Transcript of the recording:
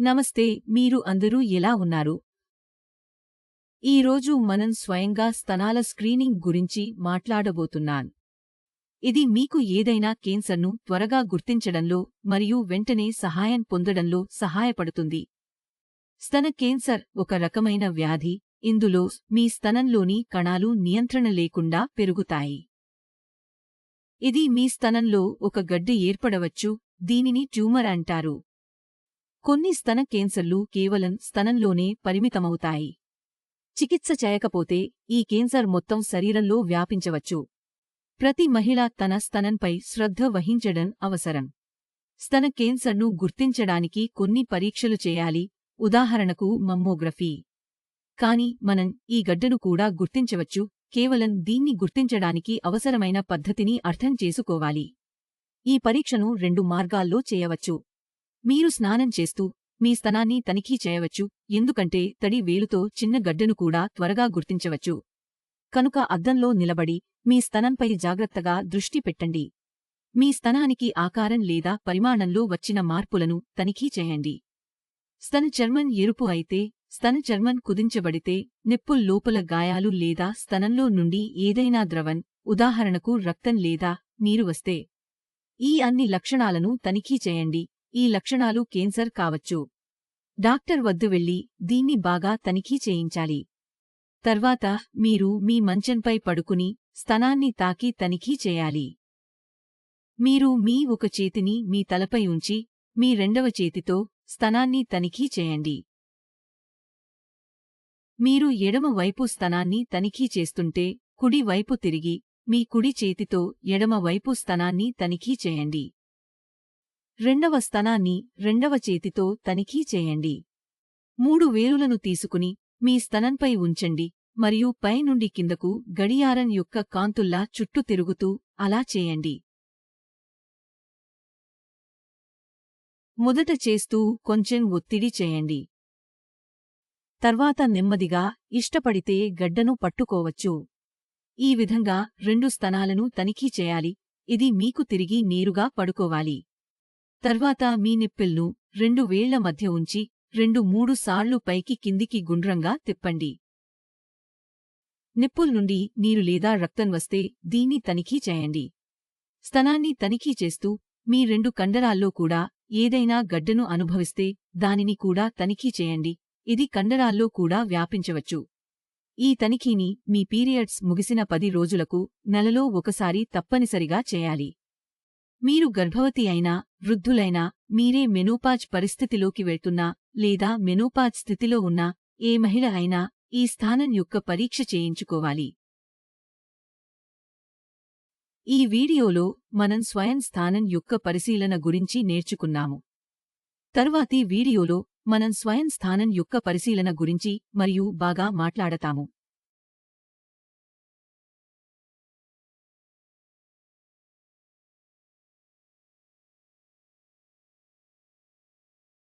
నమస్తే, మీరు అందరూ ఎలా ఉన్నారు? ఈరోజు మనం స్వయంగా స్తనాల స్క్రీనింగ్ గురించి మాట్లాడబోతున్నాం. ఇది మీకు ఏదైనా కేన్సర్ను త్వరగా గుర్తించడంలో మరియు వెంటనే సహాయం పొందడంలో సహాయపడుతుంది. స్తన కేన్సర్ ఒక రకమైన వ్యాధి, ఇందులో మీ స్తనంలోని కణాలు నియంత్రణ లేకుండా పెరుగుతాయి. ఇది మీ స్తనంలో ఒక గడ్డ ఏర్పడవచ్చు, దీనిని ట్యూమర్ అంటారు. కొన్ని స్తన కేన్సర్లు కేవలం స్తనంలోనే పరిమితమవుతాయి. చికిత్స చేయకపోతే ఈ కేన్సర్ మొత్తం శరీరంలో వ్యాపించవచ్చు. ప్రతి మహిళ తన స్తనంపై శ్రద్ధ వహించడం అవసరం. స్తన కేన్సర్ను గుర్తించడానికి కొన్ని పరీక్షలు చేయాలి, ఉదాహరణకు మమ్మోగ్రఫీ. కాని మనం ఈ గడ్డను కూడా గుర్తించవచ్చు, కేవలం దీన్ని గుర్తించడానికి అవసరమైన పద్ధతిని అర్థం చేసుకోవాలి. ఈ పరీక్షను 2 మార్గాల్లో చేయవచ్చు. మీరు స్నానం చేస్తూ మీ స్తనాన్ని తనిఖీ చేయవచ్చు, ఎందుకంటే తడి వేలుతో చిన్న గడ్డను కూడా త్వరగా గుర్తించవచ్చు. కనుక అద్దంలో నిలబడి మీ స్తనంపై జాగ్రత్తగా దృష్టి పెట్టండి. మీ స్తనానికి ఆకారం లేదా పరిమాణంలో వచ్చిన మార్పులను తనిఖీ చేయండి. స్తన చర్మం ఎరుపు అయితే, స్తన చర్మం కుదించబడితే, నిప్పుల్ లోపల గాయాలు లేదా స్తనంలో నుండి ఏదైనా ద్రవం, ఉదాహరణకు రక్తం లేదా నీరు వస్తే, ఈ అన్ని లక్షణాలను తనిఖీ చేయండి. ఈ లక్షణాలు కేన్సర్ కావచ్చు. డాక్టర్ వద్ద వెళ్లి దీన్ని బాగా తనిఖీ చేయించాలి. తర్వాత మీరు మీ మంచంపై పడుకుని స్తనాన్ని తాకి తనిఖీ చేయాలి. మీరు మీ ఒక చేతిని మీ తలపై ఉంచి, మీ రెండవ చేతితో స్తనాన్ని తనిఖీ చేయండి. మీరు ఎడమ వైపు స్తనాన్ని తనిఖీ చేస్తుంటే, కుడి వైపు తిరిగి, మీ కుడి చేతితో ఎడమ వైపు స్తనాన్ని తనిఖీ చేయండి. రెండవ స్తనాన్ని రెండవ చేతితో తనిఖీ చేయండి. 3 వేలులను తీసుకుని మీ స్తనంపై ఉంచండి మరియు పైనుండి కిందకు గడియారం యొక్క కాంతుల్లా చుట్టూ తిరుగుతూ అలా చేయండి. మొదట చేస్తూ కొంచెం ఒత్తిడి చేయండి. తర్వాత నెమ్మదిగా ఇష్టపడితే గడ్డను పట్టుకోవచ్చు. ఈ విధంగా 2 స్తనాలను తనిఖీ చేయాలి. ఇది మీకు తిరిగి నేరుగా పడుకోవాలి. తర్వాత మీ నిప్పిల్ను 2 వేళ్ల మధ్య ఉంచి 2-3 సార్లు పైకి కిందికి గుండ్రంగా తిప్పండి. నిప్పుల్ నుండి నీరు లేదా రక్తం వస్తే దీన్ని తనిఖీ చేయండి. స్తనాన్ని తనిఖీ చేస్తూ మీ 2 కండరాల్లో కూడా ఏదైనా గడ్డను అనుభవిస్తే దానిని కూడా తనిఖీ చేయండి, ఇది కండరాల్లో కూడా వ్యాపించవచ్చు. ఈ తనిఖీని మీ పీరియడ్స్ ముగిసిన 10 రోజులకు నెలలో ఒకసారి తప్పనిసరిగా చేయాలి. మీరు గర్భవతి అయినా, వృద్ధులైనా, మీరే మెనోపాజ్ పరిస్థితిలోకి వెళ్తున్నా లేదా మెనోపాజ్ స్థితిలో ఉన్నా ఏ మహిళ అయినా ఈ స్థానం యొక్క పరీక్ష చేయించుకోవాలి. ఈ వీడియోలో మనం స్వయం స్థానం యొక్క పరిశీలన గురించి నేర్చుకున్నాము. తర్వాతి వీడియోలో మనం స్వయం స్థానం యొక్క పరిశీలన గురించి మరియు బాగా మాట్లాడతాము.